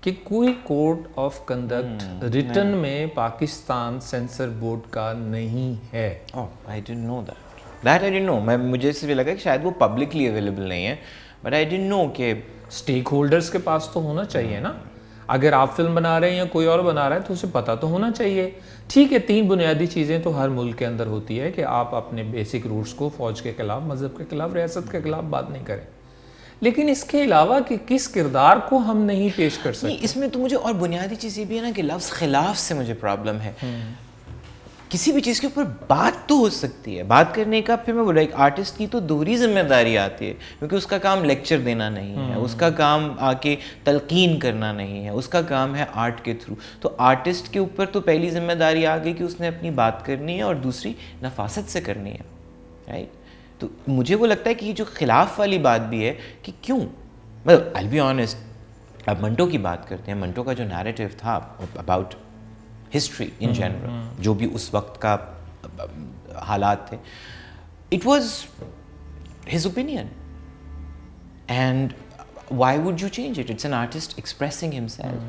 Speaker 1: کہ کوئی کوڈ آف کنڈکٹ ریٹن میں پاکستان سینسر بورڈ کا نہیں ہے.
Speaker 2: I didn't know that I didn't know. مجھے صرف لگا کہ شاید وہ پبلکلی اویلیبل نہیں ہے, but I didn't know کہ
Speaker 1: اسٹیک ہولڈرز کے پاس تو ہونا چاہیے نا. اگر آپ فلم بنا رہے ہیں یا کوئی اور بنا رہا ہے تو اسے پتہ تو ہونا چاہیے. ٹھیک ہے, 3 بنیادی چیزیں تو ہر ملک کے اندر ہوتی ہے کہ آپ اپنے بیسک روٹس کو فوج کے خلاف, مذہب کے خلاف, ریاست کے خلاف بات نہیں کریں, لیکن اس کے علاوہ کہ کس کردار کو ہم نہیں پیش کر سکتے.
Speaker 2: اس میں تو مجھے اور بنیادی چیز یہ بھی ہے نا کہ لفظ خلاف سے مجھے پرابلم ہے. کسی بھی چیز کے اوپر بات تو ہو سکتی ہے, بات کرنے کا. پھر میں بولا ایک آرٹسٹ کی تو دوہری ذمہ داری آتی ہے, کیونکہ اس کا کام لیکچر دینا نہیں ہے, اس کا کام آ کے تلقین کرنا نہیں ہے, اس کا کام ہے آرٹ کے تھرو. تو آرٹسٹ کے اوپر تو پہلی ذمہ داری آ گئی کہ اس نے اپنی بات کرنی ہے, اور دوسری نفاست سے کرنی ہے, رائٹ. تو مجھے وہ لگتا ہے کہ یہ جو خلاف والی بات بھی ہے کہ کیوں, مطلب I'll be honest, اب منٹو کی بات کرتے ہیں. منٹو کا جو نیریٹو تھا اباؤٹ ہسٹری ان جنرل, جو بھی اس وقت کا حالات تھے, it was his opinion, and why would you change it? It's an artist expressing himself.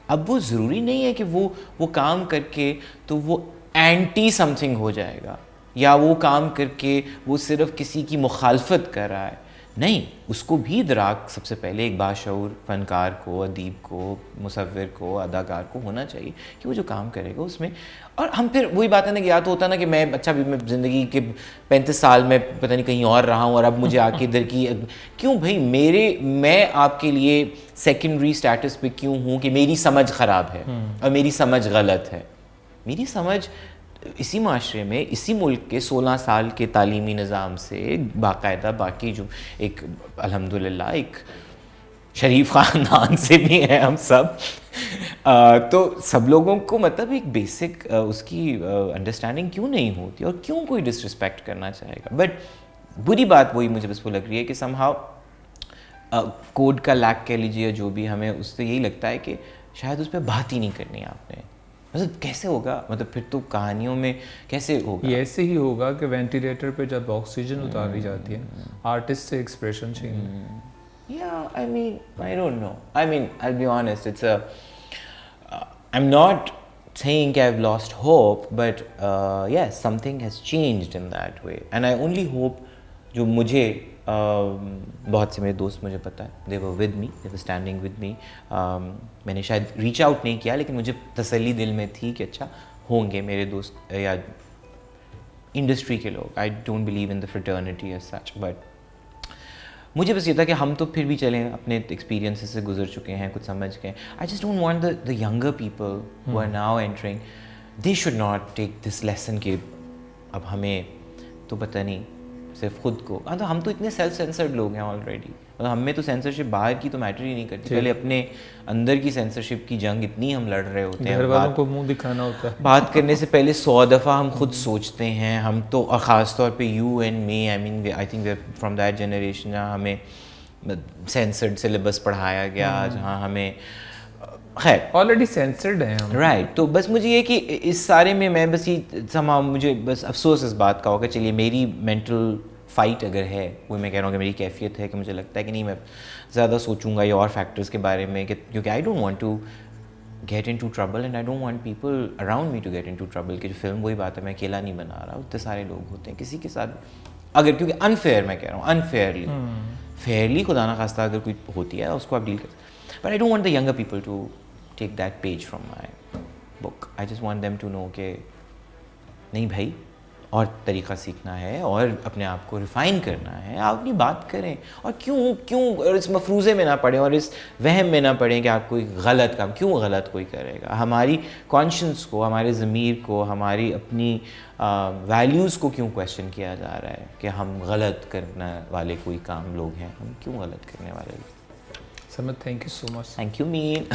Speaker 2: اب وہ ضروری نہیں ہے کہ وہ کام کر کے تو وہ اینٹی سم تھنگ ہو جائے گا, یا وہ کام کر کے وہ صرف کسی کی مخالفت کر رہا ہے. نہیں, اس کو بھی ادراک سب سے پہلے ایک باشعور فنکار کو, ادیب کو, مصور کو, اداکار کو ہونا چاہیے کہ وہ جو کام کرے گا اس میں. اور ہم پھر وہی بات ہے نا کہ یا تو ہوتا نا کہ میں اچھا بھی میں زندگی کے 35 سال میں پتہ نہیں کہیں اور رہا ہوں, اور اب مجھے آ کے ادھر کی کیوں بھائی میں آپ کے لیے سیکنڈری اسٹیٹس پہ کیوں ہوں کہ میری سمجھ خراب ہے اور میری سمجھ غلط ہے. میری سمجھ اسی معاشرے میں, اسی ملک کے 16 سال کے تعلیمی نظام سے باقاعدہ, باقی جو ایک الحمدللہ ایک شریف خاندان سے بھی ہیں ہم سب, تو سب لوگوں کو مطلب ایک بیسک اس کی انڈرسٹینڈنگ کیوں نہیں ہوتی, اور کیوں کوئی ڈس رسپیکٹ کرنا چاہے گا. بٹ بری بات وہی مجھے بس وہ لگ رہی ہے کہ سم ہاؤ کوڈ کا لیک کہہ لیجیے, یا جو بھی, ہمیں اس سے یہی لگتا ہے کہ شاید اس پہ بات ہی نہیں کرنی آپ نے. مطلب کیسے ہوگا, مطلب پھر تو کہانیوں میں کیسے ہوگا؟
Speaker 1: یہ ایسے ہی ہوگا کہ وینٹیلیٹر پہ جب آکسیجن اتاری جاتی ہے, آرٹسٹ سے ایکسپریشن چاہیے.
Speaker 2: Yeah, I mean, I don't know. I mean, I'll be honest, I'm not saying I've lost hope, but yes, something has changed in that way. And I only hope, جو مجھے بہت سے میرے دوست مجھے پتہ ہے, they were with me, they were standing with me. میں نے شاید ریچ آؤٹ نہیں کیا, لیکن مجھے تسلی دل میں تھی کہ اچھا ہوں گے میرے دوست یا انڈسٹری کے لوگ. I don't believe in the fraternity as such, but مجھے بس یہ تھا کہ ہم تو پھر بھی چلیں, اپنے ایکسپیرینسز سے گزر چکے ہیں, کچھ سمجھ گئے. I just don't want the younger people who are now entering, they should not take this lesson کہ اب ہمیں تو پتہ نہیں صرف خود کو. ہم تو اتنے سیلف سینسرڈ لوگ ہیں آلریڈی, مطلب ہم میں تو سینسرشپ باہر کی تو میٹر ہی نہیں کرتی, پہلے اپنے اندر کی سینسرشپ کی جنگ اتنی ہم لڑ رہے ہوتے ہیں.
Speaker 1: گھر والوں کو منہ دکھانا ہوتا ہے,
Speaker 2: بات کرنے سے پہلے 100 دفعہ ہم خود سوچتے ہیں. ہم تو, اور خاص طور پہ you and me, I mean I think we are from that generation جہاں ہمیں سینسرڈ سلیبس پڑھایا گیا, جہاں ہمیں خیر
Speaker 1: آلریڈی سینسرڈ ہیں ہم,
Speaker 2: رائٹ. تو بس مجھے یہ کہ اس سارے میں بس یہ سما, مجھے بس افسوس اس بات کا ہوگا. چلیے میری مینٹل فائٹ اگر ہے, وہ میں کہہ رہا ہوں کہ میری کیفیت ہے کہ مجھے لگتا ہے کہ نہیں میں زیادہ سوچوں گا یا اور فیکٹرز کے بارے میں, کیونکہ I don't want to get into trouble, and I don't want people around me to get into trouble. کہ جو فلم وہی بات ہے, میں اکیلا نہیں بنا رہا, اتنے سارے لوگ ہوتے ہیں کسی کے ساتھ اگر, کیونکہ انفیئر میں کہہ رہا ہوں, انفیئرلی, فیئرلی خدا نہ خواستہ اگر کوئی ہوتی ہے اس کو آپ ڈیل کر. But I don't want the younger people to take that page from my book. I just want them to know کہ نہیں بھائی, اور طریقہ سیکھنا ہے اور اپنے آپ کو ریفائن کرنا ہے، آپ اپنی بات کریں، اور کیوں اور اس مفروضے میں نہ پڑیں اور اس وہم میں نہ پڑیں کہ آپ کوئی غلط کام، کیوں غلط کوئی کرے گا؟ ہماری کانشنس کو، ہمارے ضمیر کو، ہماری اپنی ویلیوز کو کیوں کویسچن کیا جا رہا ہے کہ ہم غلط کرنے والے کوئی کام لوگ ہیں؟ ہم کیوں غلط کرنے والے لوگ؟
Speaker 1: سمت thank you so much.
Speaker 2: Thank you mean.